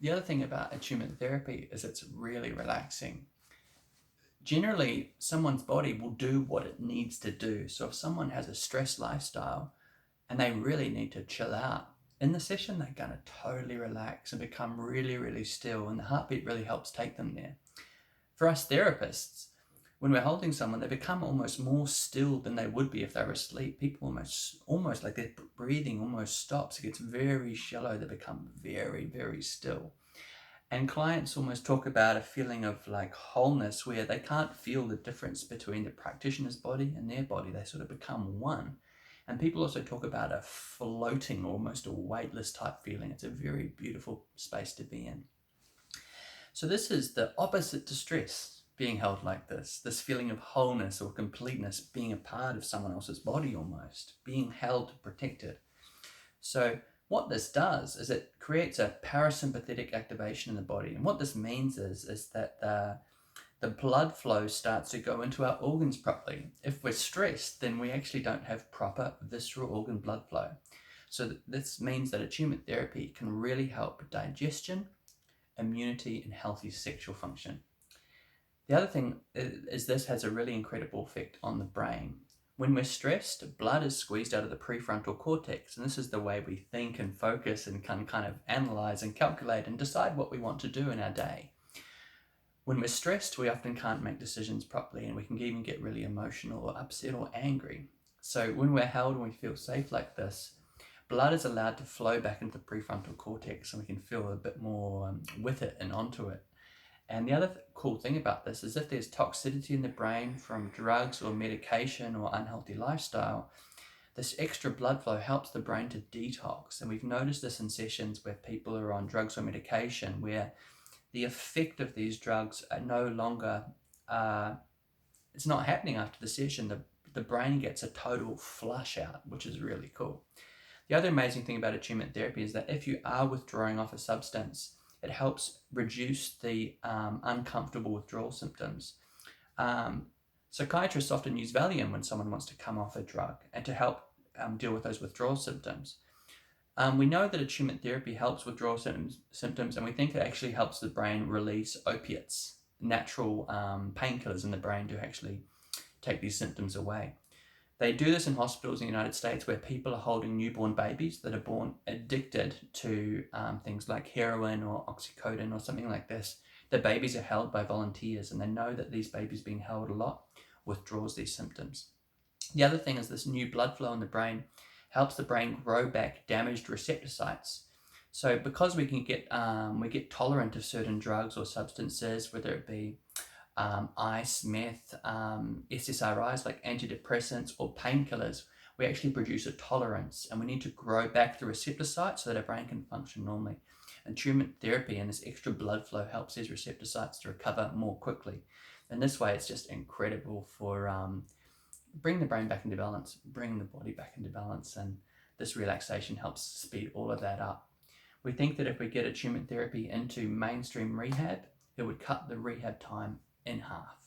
The other thing about attunement therapy is it's really relaxing. Generally, someone's body will do what it needs to do. So if someone has a stressed lifestyle and they really need to chill out, in the session they're going to totally relax and become really, really still, and the heartbeat really helps take them there. For us therapists, when we're holding someone, they become almost more still than they would be if they were asleep. People almost like their breathing almost stops. It gets very shallow. They become very, very still. And clients almost talk about a feeling of like wholeness where they can't feel the difference between the practitioner's body and their body. They sort of become one. And people also talk about a floating, almost a weightless type feeling. It's a very beautiful space to be in. So this is the opposite to stress, being held like this feeling of wholeness or completeness, being a part of someone else's body almost, being held, protected. So what this does is it creates a parasympathetic activation in the body. And what this means is that the blood flow starts to go into our organs properly. If we're stressed, then we actually don't have proper visceral organ blood flow. So this means that attunement therapy can really help digestion, immunity, and healthy sexual function. The other thing is this has a really incredible effect on the brain. When we're stressed, blood is squeezed out of the prefrontal cortex, and this is the way we think and focus and can kind of analyze and calculate and decide what we want to do in our day. When we're stressed, we often can't make decisions properly, and we can even get really emotional or upset or angry. So when we're held and we feel safe like this, blood is allowed to flow back into the prefrontal cortex, and we can feel a bit more with it and onto it. And the other cool thing about this is if there's toxicity in the brain from drugs or medication or unhealthy lifestyle, this extra blood flow helps the brain to detox. And we've noticed this in sessions where people are on drugs or medication, where the effect of these drugs are no longer, it's not happening after the session. The brain gets a total flush out, which is really cool. The other amazing thing about attunement therapy is that if you are withdrawing off a substance, it helps reduce the uncomfortable withdrawal symptoms. Psychiatrists often use Valium when someone wants to come off a drug and to help deal with those withdrawal symptoms. We know that attunement therapy helps withdrawal symptoms, and we think it actually helps the brain release opiates, natural painkillers in the brain to actually take these symptoms away. They do this in hospitals in the United States where people are holding newborn babies that are born addicted to things like heroin or oxycodone or something like this. The babies are held by volunteers, and they know that these babies being held a lot withdraws these symptoms. The other thing is this new blood flow in the brain helps the brain grow back damaged receptor sites. So because we get tolerant of certain drugs or substances, whether it be ice, meth, SSRIs like antidepressants or painkillers, we actually produce a tolerance, and we need to grow back the receptor sites so that our brain can function normally. And attunement therapy and this extra blood flow helps these receptor sites to recover more quickly. And this way, it's just incredible for bringing the brain back into balance, bringing the body back into balance, and this relaxation helps speed all of that up. We think that if we get attunement therapy into mainstream rehab, it would cut the rehab time in half.